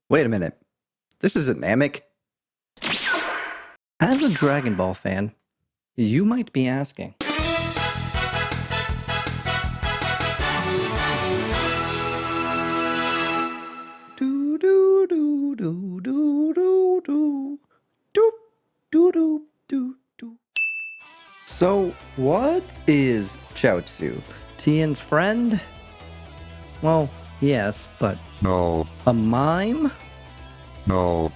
Wait a minute. This isn't Namek. As a Dragon Ball fan, you might be asking, do do do do do do do do do do do do. So, what is Chiaotzu? Tien's friend? Well, yes, but No, a mime? no,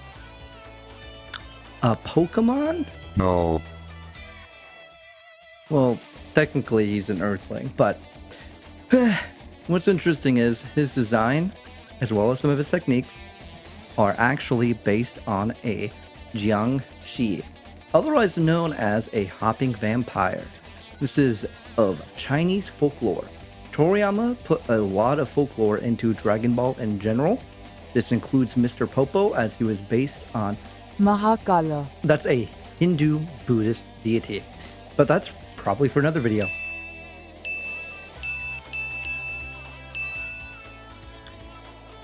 A Pokemon? no. Well, technically he's an Earthling, but what's interesting is his design, as well as some of his techniques, are actually based on a Jiang SHI, otherwise known as a hopping vampire. This is of Chinese folklore. Toriyama put a lot of folklore into Dragon Ball in general. This includes Mr. Popo, as he was based on Mahakala. That's a Hindu Buddhist deity, but that's probably for another video.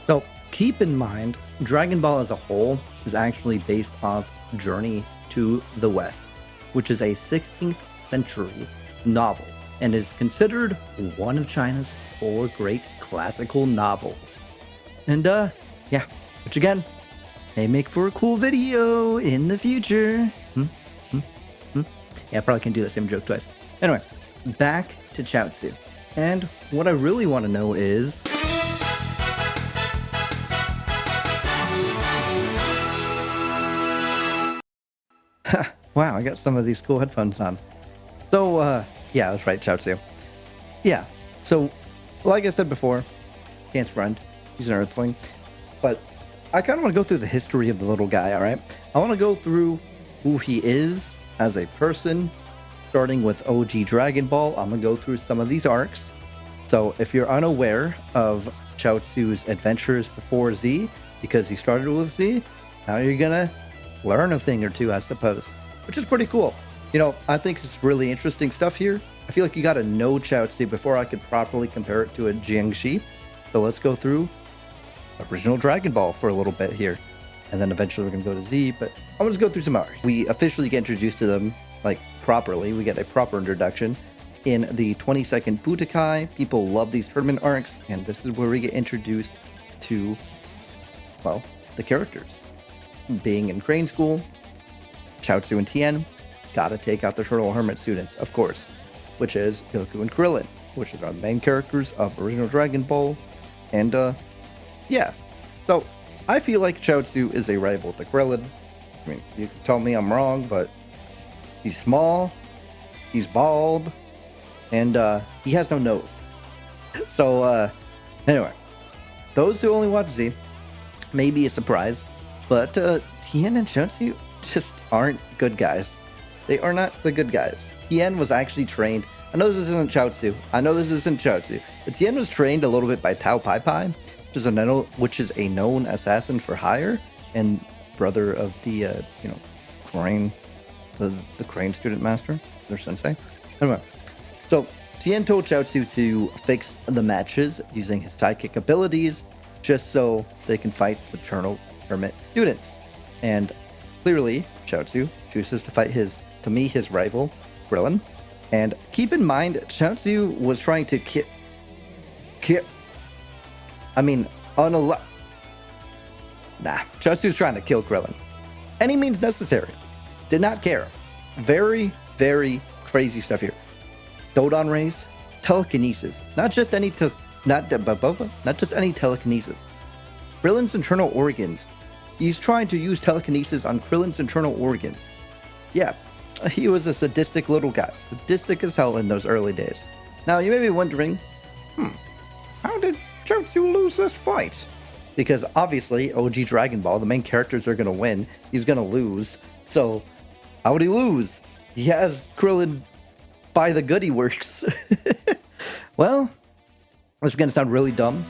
So keep in mind, Dragon Ball as a whole is actually based off Journey to the West, which is a 16th century novel and is considered one of China's 4 great classical novels. And yeah, which again, may make for a cool video in the future. Yeah, I probably can do the same joke twice. Anyway, back to Chiaotzu. And what I really want to know is... wow, I got some of these cool headphones on. So, yeah, that's right, Chiaotzu. Yeah, so, like I said before, Tien's friend, he's an Earthling. But I kind of want to go through the history of the little guy, alright? I want to go through who he is as a person, starting with OG Dragon Ball. I'm going to go through some of these arcs. So if you're unaware of Chiaotzu's adventures before Z, because he started with Z, now you're going to learn a thing or two, I suppose, which is pretty cool. You know, I think it's really interesting stuff here. I feel like you got to know Chiaotzu before I could properly compare it to a Jiang SHI. So let's go through original Dragon Ball for a little bit here, and then eventually we're gonna go to Z, but I'm gonna just go through some arcs. We officially get introduced to them, like, properly. We get a proper introduction in the 22nd Budokai. People love these tournament arcs, and this is where we get introduced to, well, the characters. Being in Crane School, Chiaotzu and Tien gotta take out the Turtle Hermit students, of course, which is Goku and Krillin, which are the main characters of original Dragon Ball, and yeah, so I feel like Chiaotzu is a rival to Krillin. I mean, you can tell me I'm wrong, but he's small, he's bald, and he has no nose. So anyway, those who only watch Z may be a surprise, but Tien and Chiaotzu just aren't good guys. They are not the good guys. Tien was actually trained. I know this isn't Chiaotzu, but Tien was trained a little bit by Tao Pai Pai, which is a known assassin for hire and brother of the Crane, the Crane student master, their sensei. Anyway, so Tien told Chiaotzu to fix the matches using his sidekick abilities, just so they can fight the Eternal Hermit students. And clearly, Chiaotzu chooses to meet his rival, Krillin. And keep in mind, Chiaotzu was trying to Chiaotzu was trying to kill Krillin. Any means necessary. Did not care. Very, very crazy stuff here. Dodon rays, telekinesis. Not just any telekinesis. Krillin's internal organs. He's trying to use telekinesis on Krillin's internal organs. Yeah, he was a sadistic little guy. Sadistic as hell in those early days. Now, you may be wondering, how did Chiaotzu lose this fight? Because obviously, OG Dragon Ball, the main characters are going to win. He's going to lose. So, how would he lose? He has Krillin by the goodie works. Well, this is going to sound really dumb,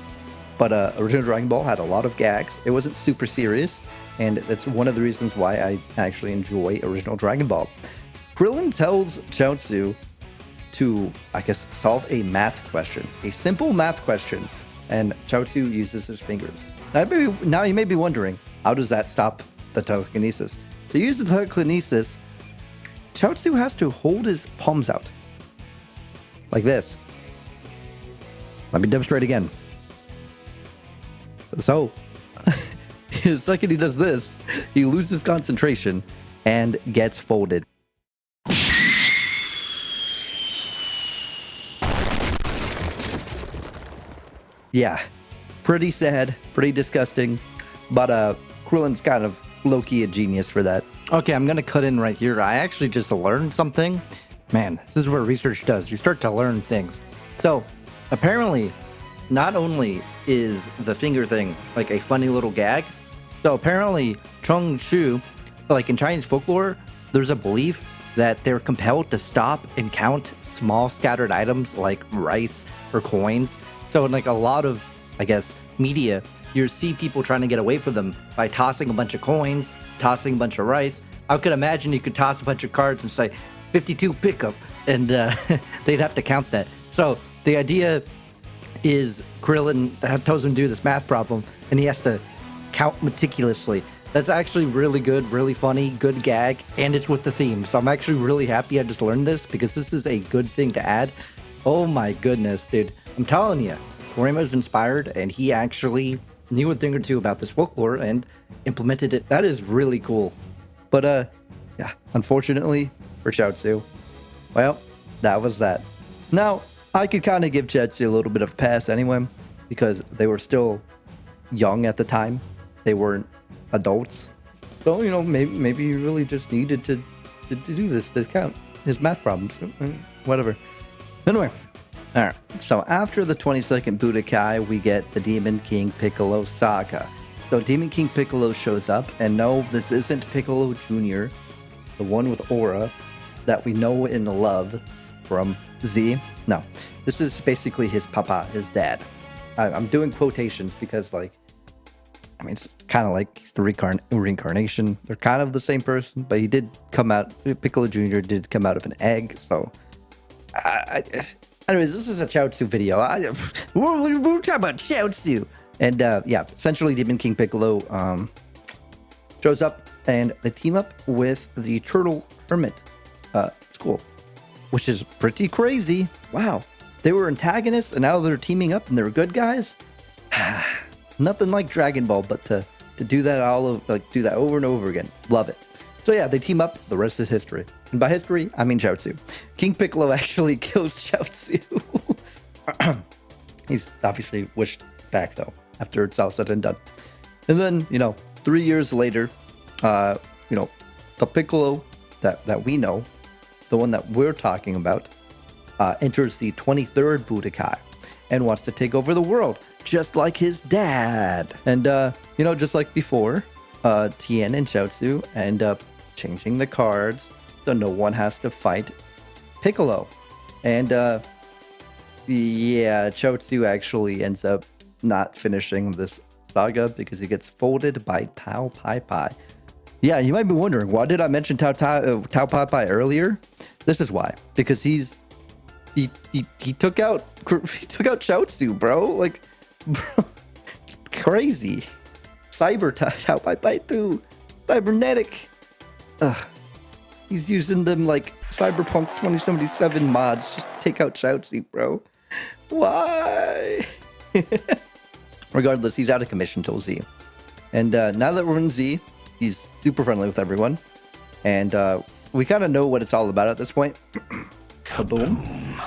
but original Dragon Ball had a lot of gags. It wasn't super serious, and that's one of the reasons why I actually enjoy original Dragon Ball. Krillin tells Chiaotzu to, I guess, solve a math question, a simple math question, and Chiaotzu uses his fingers. Now you may be wondering, how does that stop the telekinesis? To use the telekinesis, Chiaotzu has to hold his palms out. Like this. Let me demonstrate again. So, the second he does this, he loses concentration and gets folded. Yeah, pretty sad, pretty disgusting, but Krillin's kind of low-key a genius for that. Okay, I'm gonna cut in right here. I actually just learned something. Man, this is what research does. You start to learn things. So, apparently, not only is the finger thing like a funny little gag, so apparently Chong Shu, like in Chinese folklore, there's a belief that they're compelled to stop and count small scattered items like rice or coins. So in like a lot of, I guess, media, you see people trying to get away from them by tossing a bunch of coins, tossing a bunch of rice. I could imagine you could toss a bunch of cards and say 52 pickup, and they'd have to count that. So the idea is Krillin tells him to do this math problem, and he has to count meticulously. That's actually really good, really funny, good gag, and it's with the theme. So I'm actually really happy I just learned this, because this is a good thing to add. Oh my goodness, dude. I'm telling you, Toriyama's inspired, and he actually knew a thing or two about this folklore and implemented it. That is really cool. But, yeah, unfortunately for Chiaotzu, well, that was that. Now, I could kind of give Chiaotzu a little bit of a pass anyway, because they were still young at the time. They weren't adults. So, you know, maybe he really just needed to do this to count his math problems. Whatever. Anyway. Alright, so after the 22nd Budokai, we get the Demon King Piccolo saga. So Demon King Piccolo shows up, and no, this isn't Piccolo Jr., the one with aura that we know and love from Z. No, this is basically his papa, his dad. I'm doing quotations because, like, I mean, it's kind of like the reincarnation. They're kind of the same person, but he did come out, Piccolo Jr. did come out of an egg, so... Anyways, this is a Chiaotzu video. We're talking about Chiaotzu. And yeah, essentially Demon King Piccolo shows up, and they team up with the Turtle Hermit school, which is pretty crazy. Wow. They were antagonists, and now they're teaming up, and they're good guys. Nothing like Dragon Ball, but to do that do that over and over again. Love it. So yeah, they team up. The rest is history. And by history, I mean Chiaotzu. King Piccolo actually kills Chiaotzu. He's obviously wished back, though, after it's all said and done. And then, 3 years later, the Piccolo that we know, the one that we're talking about, enters the 23rd Budokai and wants to take over the world, just like his dad. And, just like before, Tien and Chiaotzu end up changing the cards, so no one has to fight Piccolo. And Chiaotzu actually ends up not finishing this saga because he gets folded by Tao Pai Pai. Yeah, you might be wondering, why did I mention Tao Pai Pai earlier? This is why. Because he took out Chiaotzu, bro. Like, bro, crazy. Cyber Tao Pai Pai too. Cybernetic. Ugh. He's using them like Cyberpunk 2077 mods just to take out Chiaotzu, bro. Why? Regardless, he's out of commission till Z. And now that we're in Z, he's super friendly with everyone. And we kind of know what it's all about at this point. Kaboom.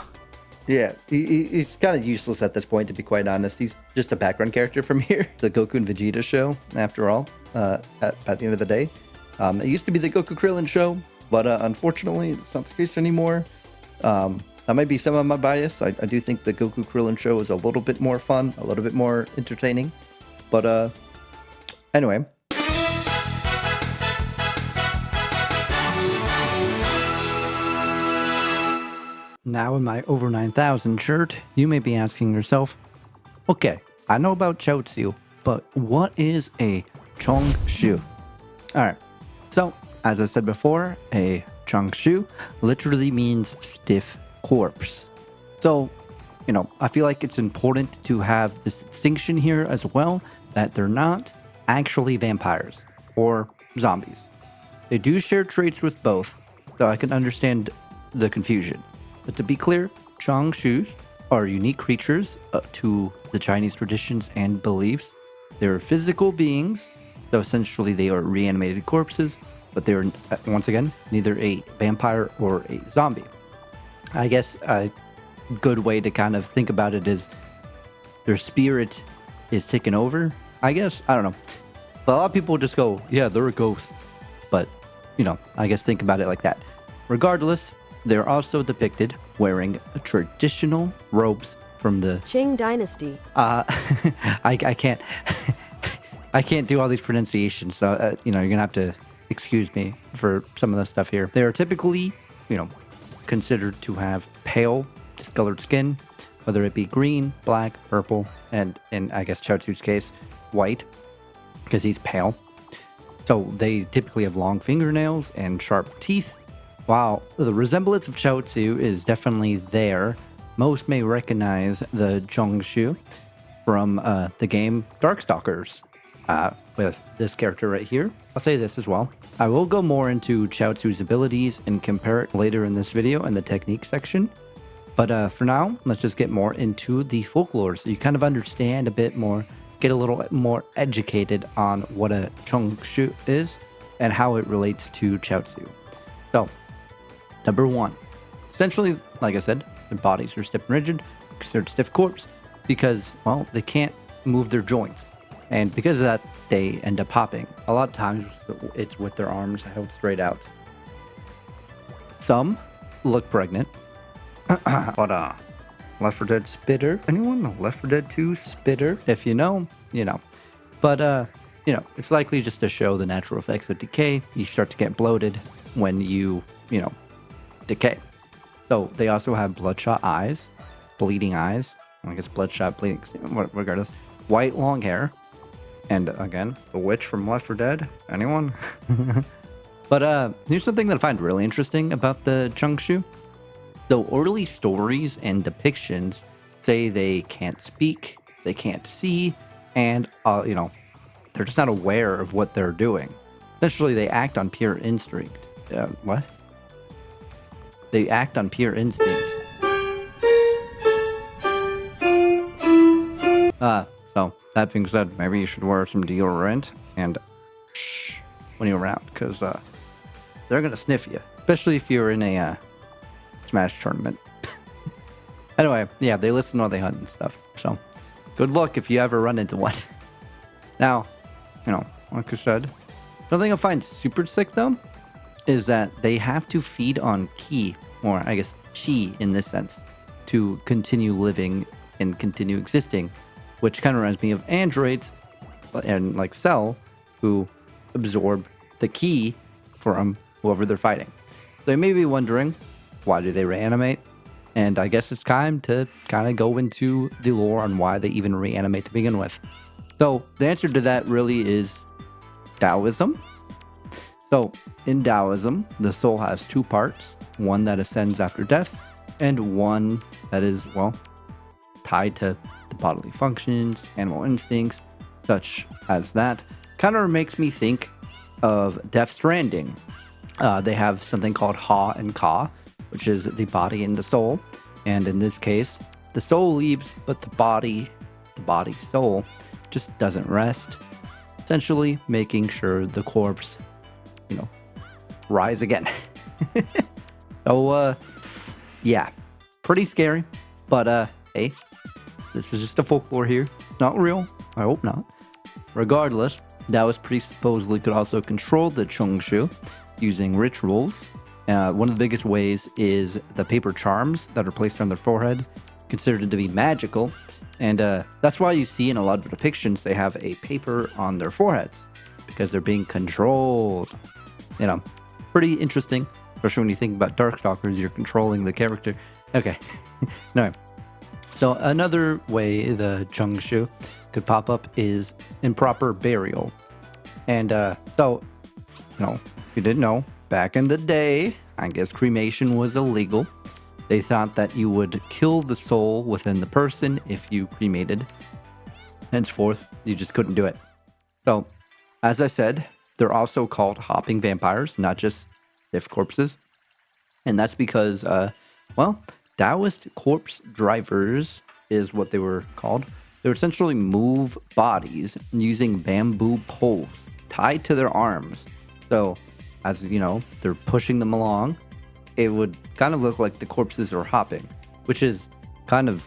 Yeah, he's kind of useless at this point, to be quite honest. He's just a background character from here. The Goku and Vegeta show, after all, at the end of the day. It used to be the Goku Krillin show, but unfortunately, it's not the case anymore. That might be some of my bias. I do think the Goku Krillin show is a little bit more fun, a little bit more entertaining. But anyway. Now in my over 9,000 shirt, you may be asking yourself, okay, I know about Chiaotzu, but what is a Chongshu? Alright, so as I said before, a Chongshu literally means stiff corpse. So, I feel like it's important to have this distinction here as well, that they're not actually vampires or zombies. They do share traits with both, so I can understand the confusion. But to be clear, Jiang SHI are unique creatures to the Chinese traditions and beliefs. They're physical beings, so essentially they are reanimated corpses, but they're, once again, neither a vampire or a zombie. I guess a good way to kind of think about it is their spirit is taken over, I guess. I don't know. But a lot of people just go, yeah, they're a ghost. But, I guess think about it like that. Regardless, they're also depicted wearing traditional robes from the Qing Dynasty. I can't I can't do all these pronunciations, so you're gonna have to excuse me for some of the stuff here. They are typically, considered to have pale, discolored skin, whether it be green, black, purple, and in I guess Chiaotzu's case, white, because he's pale. So they typically have long fingernails and sharp teeth. While the resemblance of Chiaotzu is definitely there, most may recognize the Jiang SHI from the game Darkstalkers with this character right here. I'll say this as well. I will go more into Chiaotzu's abilities and compare it later in this video in the technique section. But for now, let's just get more into the folklore so you kind of understand a bit more, get a little more educated on what a Jiang SHI is and how it relates to Chiaotzu. So, number one, essentially, like I said, their bodies are stiff and rigid, considered stiff corpse, because, well, they can't move their joints. And because of that, they end up hopping. A lot of times, it's with their arms held straight out. Some look pregnant. But, Left 4 Dead spitter? Anyone? Left 4 Dead 2 spitter? If you know, you know. But, it's likely just to show the natural effects of decay. You start to get bloated when you decay. So they also have bloodshot eyes, bleeding eyes. I guess bloodshot, bleeding, regardless. White long hair. And again, the witch from Left 4 Dead. Anyone? But here's something that I find really interesting about the Jiang SHI. So early stories and depictions say they can't speak, they can't see, and they're just not aware of what they're doing. Essentially, they act on pure instinct. What? They act on pure instinct. So that being said, maybe you should wear some deodorant and shh when you're around, because they're gonna sniff you, especially if you're in a Smash tournament. Anyway, yeah, they listen while they hunt and stuff. So good luck if you ever run into one. Now, like I said, something I find super sick though is that they have to feed on ki, or I guess chi in this sense, to continue living and continue existing, which kind of reminds me of androids and like Cell, who absorb the ki from whoever they're fighting. So you may be wondering, why do they reanimate? And I guess it's time to kind of go into the lore on why they even reanimate to begin with. So the answer to that really is Taoism. So in Taoism, the soul has two parts, one that ascends after death and one that is, well, tied to the bodily functions, animal instincts, such as that. Kind of makes me think of Death Stranding. They have something called Ha and Ka, which is the body and the soul. And in this case, the soul leaves, but the body soul just doesn't rest. Essentially making sure the corpse, rise again. So, yeah, pretty scary. But, hey, this is just a folklore here. Not real. I hope not. Regardless, Taoist priests supposedly could also control the Jiang SHI using rituals. One of the biggest ways is the paper charms that are placed on their forehead, considered to be magical. And that's why you see in a lot of depictions they have a paper on their foreheads, because they're being controlled. Pretty interesting, especially when you think about Darkstalkers, you're controlling the character. Okay, no. So another way the Jiang SHI could pop up is improper burial. And so, if you didn't know, back in the day, I guess cremation was illegal. They thought that you would kill the soul within the person if you cremated. Henceforth, you just couldn't do it. So, as I said, they're also called hopping vampires, not just stiff corpses. And that's because, Taoist corpse drivers is what they were called. They would essentially move bodies using bamboo poles tied to their arms. So, as you know, they're pushing them along. It would kind of look like the corpses are hopping, which is kind of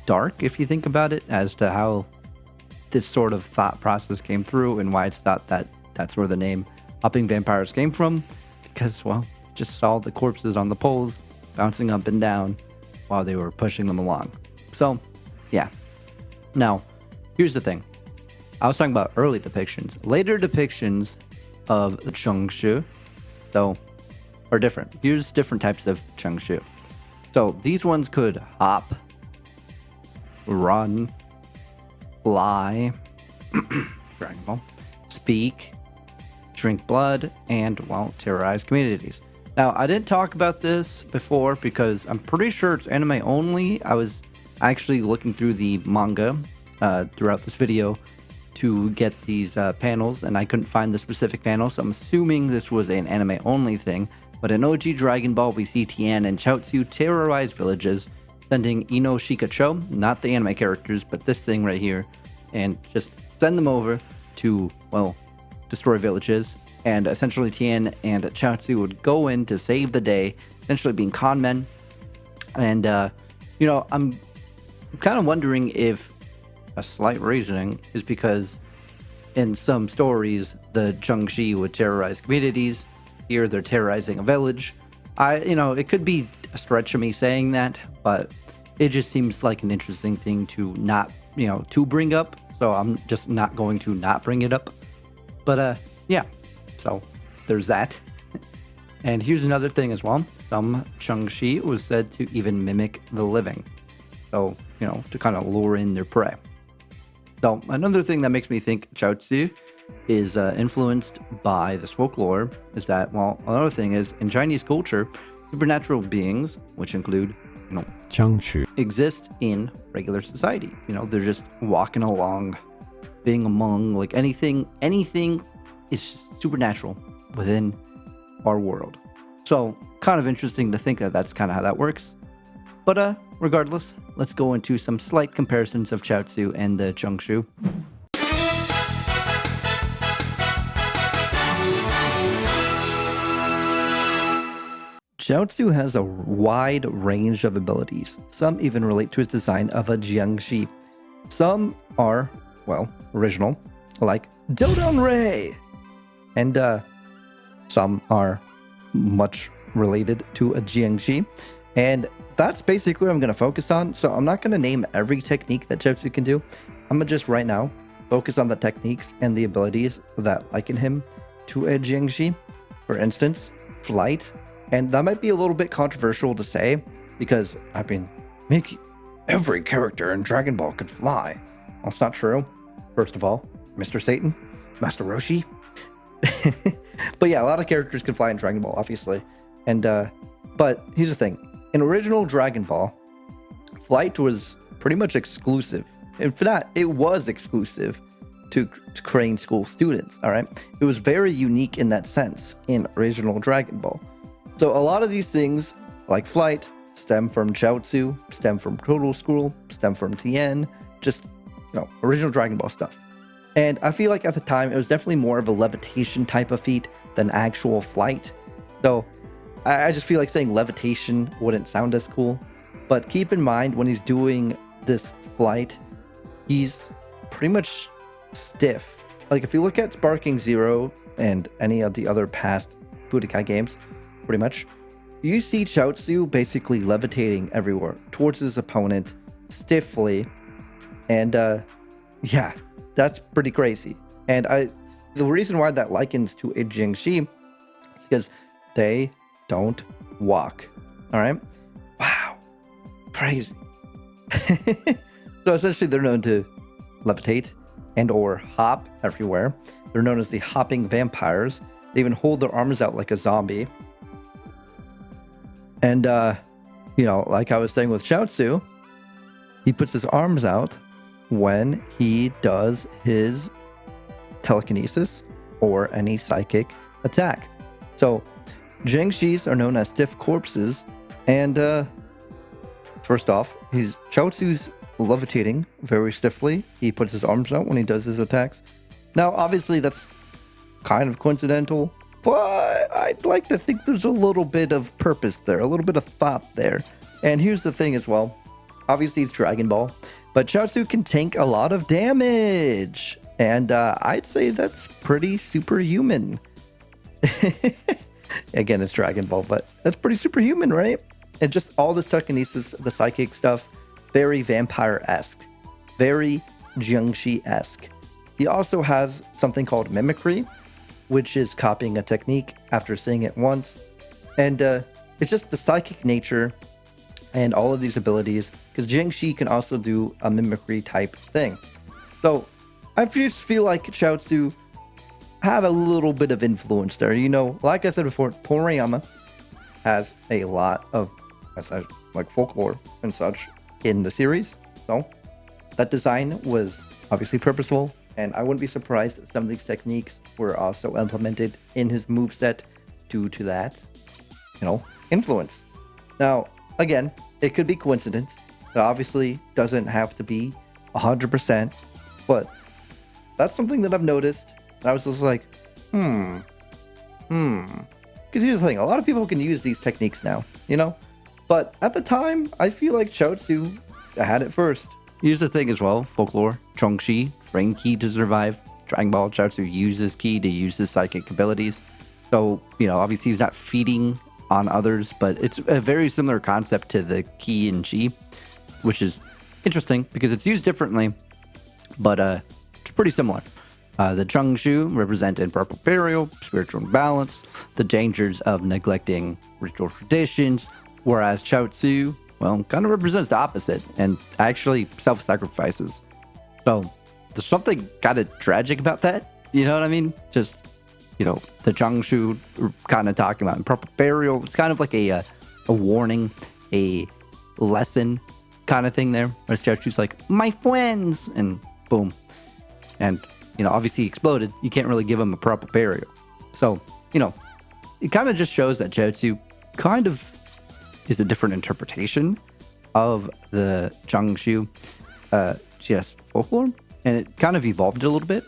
dark if you think about it, as to how this sort of thought process came through and why it's thought that that's where the name hopping vampires came from. Because, well, just saw the corpses on the poles bouncing up and down while they were pushing them along. So, yeah. Now, here's the thing. I was talking about early depictions. Later depictions of the Jiang SHI, though, are different. Here's different types of Jiang SHI. So, these ones could hop, run, fly, Dragon Ball, speak, drink blood, and, well, terrorize communities. Now, I didn't talk about this before because I'm pretty sure it's anime only. I was actually looking through the manga throughout this video to get these panels, and I couldn't find the specific panel, so I'm assuming this was an anime only thing. But in OG Dragon Ball, we see Tien and Chiaotzu terrorize villages, sending Ino Shikacho, not the anime characters, but this thing right here, and just send them over to, well, destroy villages. And essentially Tien and Chiaotzu would go in to save the day, essentially being con men. And, I'm kind of wondering if a slight reasoning is because in some stories, the Jiang SHI would terrorize communities. Here, they're terrorizing a village. It could be a stretch of me saying that, but it just seems like an interesting thing to not, to bring up. So I'm just not going to not bring it up. But, yeah. So there's that. And here's another thing as well. Some Jiang SHI was said to even mimic the living. So, to kind of lure in their prey. So another thing that makes me think Chiaotzu is influenced by this folklore is that, well, another thing is in Chinese culture, supernatural beings, which include, Jiang SHI, exist in regular society. They're just walking along, being among, like anything is supernatural within our world. So kind of interesting to think that that's kind of how that works. But regardless, let's go into some slight comparisons of Chiaotzu and the Jiang SHI. Chiaotzu has a wide range of abilities. Some even relate to his design of a Jiang SHI. Some are, well, original, like Dodon Ray. And some are much related to a Jiang SHI. And that's basically what I'm going to focus on. So I'm not going to name every technique that Chiaotzu can do. I'm going to just right now focus on the techniques and the abilities that liken him to a Jiang SHI. For instance, flight. And that might be a little bit controversial to say because, every character in Dragon Ball could fly. Well, it's not true. First of all, Mr. Satan, Master Roshi. But yeah, a lot of characters can fly in Dragon Ball, obviously. And but here's the thing. In original Dragon Ball, flight was pretty much exclusive. In fact, it was exclusive to Crane School students, all right? It was very unique in that sense in original Dragon Ball. So a lot of these things, like flight, stem from Chiaotzu, stem from Total School, stem from Tien, just, original Dragon Ball stuff. And I feel like at the time, it was definitely more of a levitation type of feat than actual flight. So I just feel like saying levitation wouldn't sound as cool. But keep in mind, when he's doing this flight, he's pretty much stiff. Like if you look at Sparking Zero and any of the other past Budokai games, pretty much, you see Chiaotzu basically levitating everywhere towards his opponent stiffly. And yeah, that's pretty crazy. And the reason why that likens to a Jiang SHI is because they don't walk. All right? Wow. Crazy. So essentially they're known to levitate and or hop everywhere. They're known as the hopping vampires. They even hold their arms out like a zombie. And You know, like I was saying with Chiaotzu, he puts his arms out when he does his telekinesis or any psychic attack. So Jiang SHIs are known as stiff corpses, and first off, Chiaotzu's levitating very stiffly. He puts his arms out when he does his attacks. Now, obviously, that's kind of coincidental, but I'd like to think there's a little bit of purpose there, a little bit of thought there. And here's the thing as well. Obviously, it's Dragon Ball, but Chiaotzu can tank a lot of damage. And I'd say that's pretty superhuman. Again, it's Dragon Ball, but that's pretty superhuman, right? And just all this telekinesis, the psychic stuff, very vampire-esque, very Jiang SHI-esque. He also has something called mimicry, which is copying a technique after seeing it once. And it's just the psychic nature and all of these abilities, because Jiang SHI can also do a mimicry type thing. So I just feel like Chiaotzu had a little bit of influence there. You know, like I said before, Toriyama has a lot of like folklore and such in the series. So that design was obviously purposeful, and I wouldn't be surprised if some of these techniques were also implemented in his moveset due to that, you know, influence. Now, again, it could be coincidence. It obviously doesn't have to be 100%, but that's something that I've noticed. And I was just like, Because here's the thing, a lot of people can use these techniques now, you know? But at the time, I feel like Chiaotzu had it first. Here's the thing as well, folklore, Jiang SHI, drain ki to survive. Dragon Ball, Chiaotzu uses ki to use his psychic abilities. So, you know, obviously he's not feeding on others, but it's a very similar concept to the ki and chi, which is interesting because it's used differently, but it's pretty similar. The Jiang SHI represent in purple burial, spiritual imbalance, the dangers of neglecting ritual traditions, whereas Chiaotzu, well, kind of represents the opposite and actually self-sacrifices. So there's something kind of tragic about that, you know what I mean? Just, you know, the Jiang SHI kind of talking about in purple burial, it's kind of like a warning, a lesson kind of thing there, whereas Chiaotzu's like, my friends, and boom. And you know, obviously he exploded. You can't really give him a proper burial. So, you know, it kind of just shows that Chiaotzu kind of is a different interpretation of the Jiang SHI just folklore. And it kind of evolved a little bit.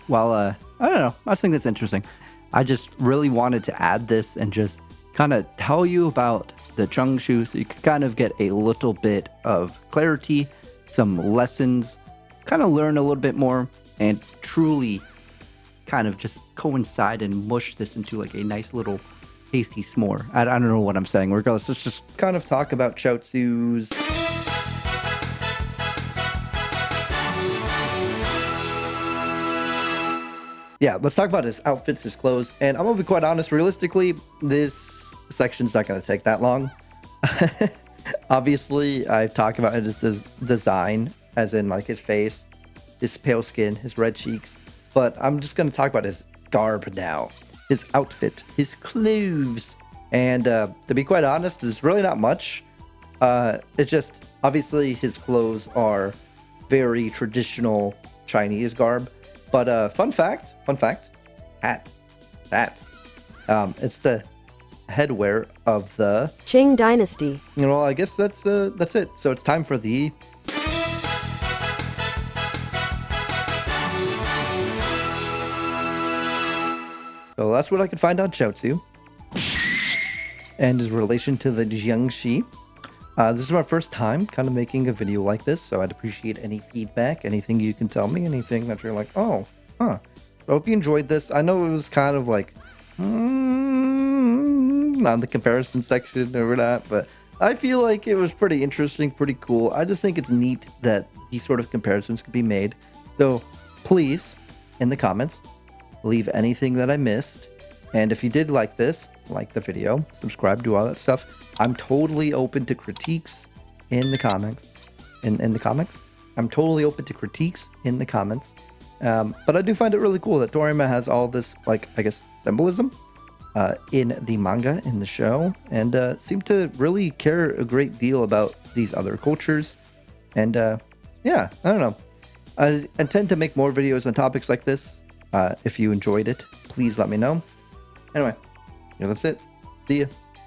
While, I don't know, I just think that's interesting. I just really wanted to add this and just kind of tell you about the Jiang SHI so you could kind of get a little bit of clarity, some lessons, kind of learn a little bit more, and truly kind of just coincide and mush this into like a nice little tasty s'more. I don't know what I'm saying. Regardless, let's just kind of talk about Chiaotzu's. Yeah, let's talk about his outfits, his clothes. And I'm going to be quite honest, realistically, this section's not going to take that long. Obviously, I've talked about his design, as in like his face, his pale skin, his red cheeks, but I'm just going to talk about his garb now, his outfit, his clothes, and to be quite honest, there's really not much. It's just, obviously his clothes are very traditional Chinese garb, but fun fact, hat. It's the headwear of the Qing Dynasty. You know, I guess that's it. So it's time for the So that's what I could find on Chiaotzu and his relation to the Jiang SHI. This is my first time kind of making a video like this, so I'd appreciate any feedback, anything you can tell me, anything that you're like, oh, huh. So I hope you enjoyed this. I know it was kind of like, on the comparison section or that, but I feel like it was pretty interesting, pretty cool. I just think it's neat that these sort of comparisons could be made. So please, in the comments, leave anything that I missed. And if you did like this, like the video, subscribe, do all that stuff. I'm totally open to critiques in the comments. In the comics, I'm totally open to critiques in the comments. But I do find it really cool that Toriyama has all this, like, I guess, symbolism in the manga, in the show, and seem to really care a great deal about these other cultures. And yeah, I don't know. I intend to make more videos on topics like this. If you enjoyed it, please let me know. Anyway, yeah, that's it. See ya.